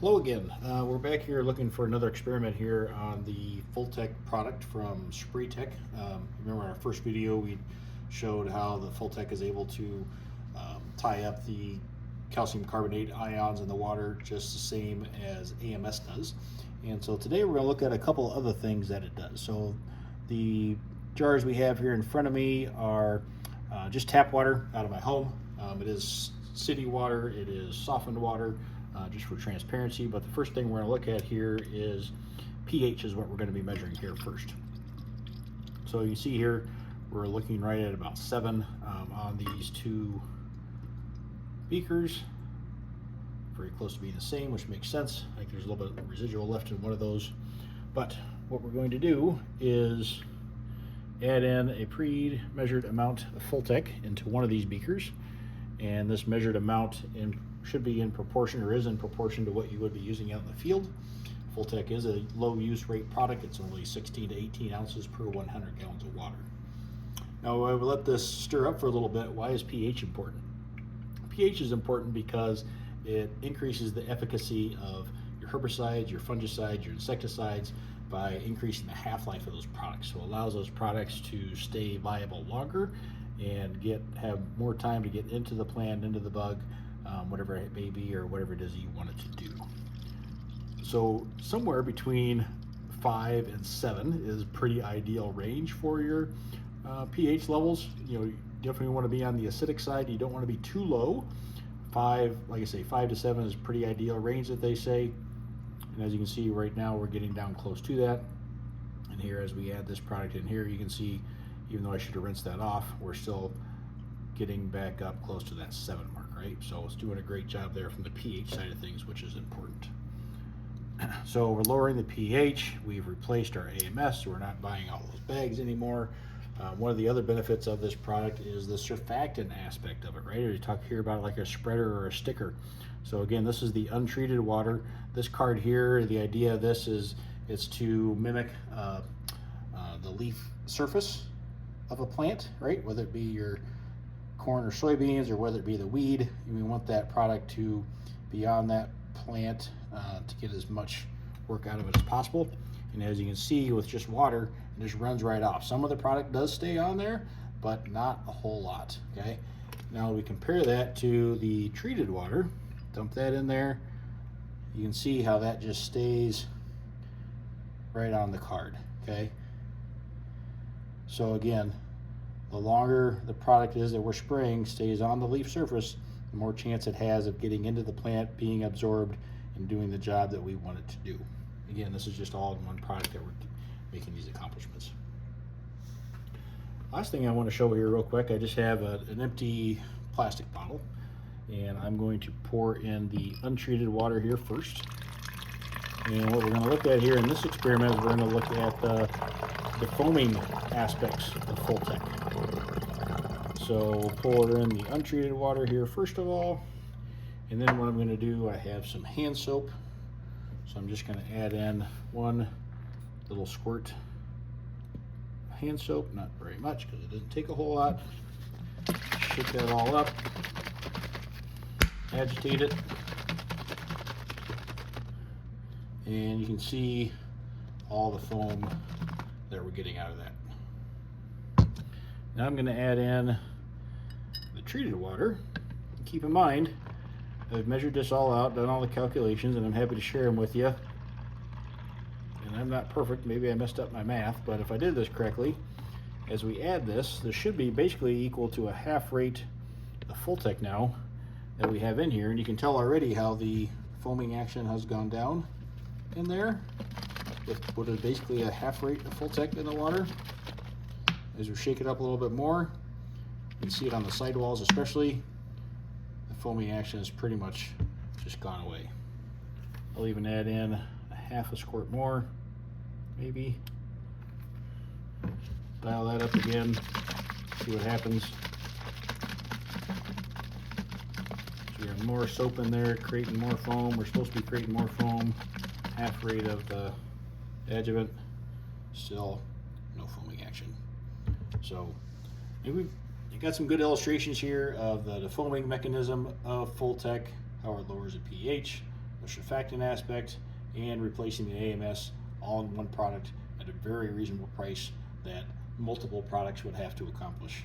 Hello again. We're back here looking for another experiment here on the FullTec product from SprayTec. Remember in our first video we showed how the FullTec is able to tie up the calcium carbonate ions in the water just the same as AMS does. And so today we're going to look at a couple other things that it does. So the jars we have here in front of me are just tap water out of my home. It is city water, it is softened water. Just for transparency, but the first thing we're going to look at here is pH is what we're going to be measuring here first. So you see here we're looking right at about 7 on these two beakers, very close to being the same, which makes sense. I think there's a little bit of residual left in one of those, but what we're going to do is add in a pre-measured amount of FullTec into one of these beakers, and this measured amount should be in proportion, or is in proportion, to what you would be using out in the field. FullTec is a low use rate product. It's only 16 to 18 ounces per 100 gallons of water. Now I will let this stir up for a little bit. Why is pH important? pH is important because it increases the efficacy of your herbicides, your fungicides, your insecticides by increasing the half-life of those products. So it allows those products to stay viable longer and have more time to get into the plant, into the bug, whatever it may be, or whatever it is you want it to do. So somewhere between 5 and 7 is pretty ideal range for your pH levels. You definitely want to be on the acidic side. You don't want to be too low. 5, like I say, 5 to 7 is pretty ideal range that they say. And as you can see right now, we're getting down close to that. And here, as we add this product in here, you can see, even though I should have rinsed that off, we're still getting back up close to that 7 mark, right? So it's doing a great job there from the pH side of things, which is important. So we're lowering the pH. We've replaced our AMS, so we're not buying all those bags anymore. One of the other benefits of this product is the surfactant aspect of it, right? Or you talk here about like a spreader or a sticker. So again, this is the untreated water. This card here, the idea of this is it's to mimic the leaf surface of a plant, right? Whether it be your corn or soybeans, or whether it be the weed, we want that product to be on that plant to get as much work out of it as possible. And as you can see, with just water, it just runs right off. Some of the product does stay on there, but not a whole lot. Okay, now we compare that to the treated water. Dump that in there. You can see how that just stays right on the card. Okay, so again, the longer the product is that we're spraying stays on the leaf surface, the more chance it has of getting into the plant, being absorbed, and doing the job that we want it to do. Again, this is just all in one product that we're making these accomplishments. Last thing I want to show here real quick, I just have an empty plastic bottle, and I'm going to pour in the untreated water here first. And what we're going to look at here in this experiment is we're going to look at the foaming aspects of FullTec. So we'll pour in the untreated water here first of all, and then what I'm going to do, I have some hand soap, so I'm just going to add in one little squirt of hand soap, not very much because it doesn't take a whole lot. Shake that all up, agitate it, and you can see all the foam that we're getting out of that. Now I'm going to add in the treated water. Keep in mind, I've measured this all out, done all the calculations, and I'm happy to share them with you. And I'm not perfect, maybe I messed up my math, but if I did this correctly, as we add this should be basically equal to a half rate of FullTec now that we have in here. And you can tell already how the foaming action has gone down in there with what is basically a half rate of FullTec in the water. As we shake it up a little bit more, you can see it on the sidewalls especially. The foaming action is pretty much just gone away. I'll even add in a half a squirt more, maybe. Dial that up again, see what happens. So we have more soap in there, creating more foam. We're supposed to be creating more foam. Half rate of the Adjuvant, still no foaming action. So we've got some good illustrations here of the foaming mechanism of FullTec, how it lowers the pH, the surfactant aspect, and replacing the AMS all in one product at a very reasonable price that multiple products would have to accomplish.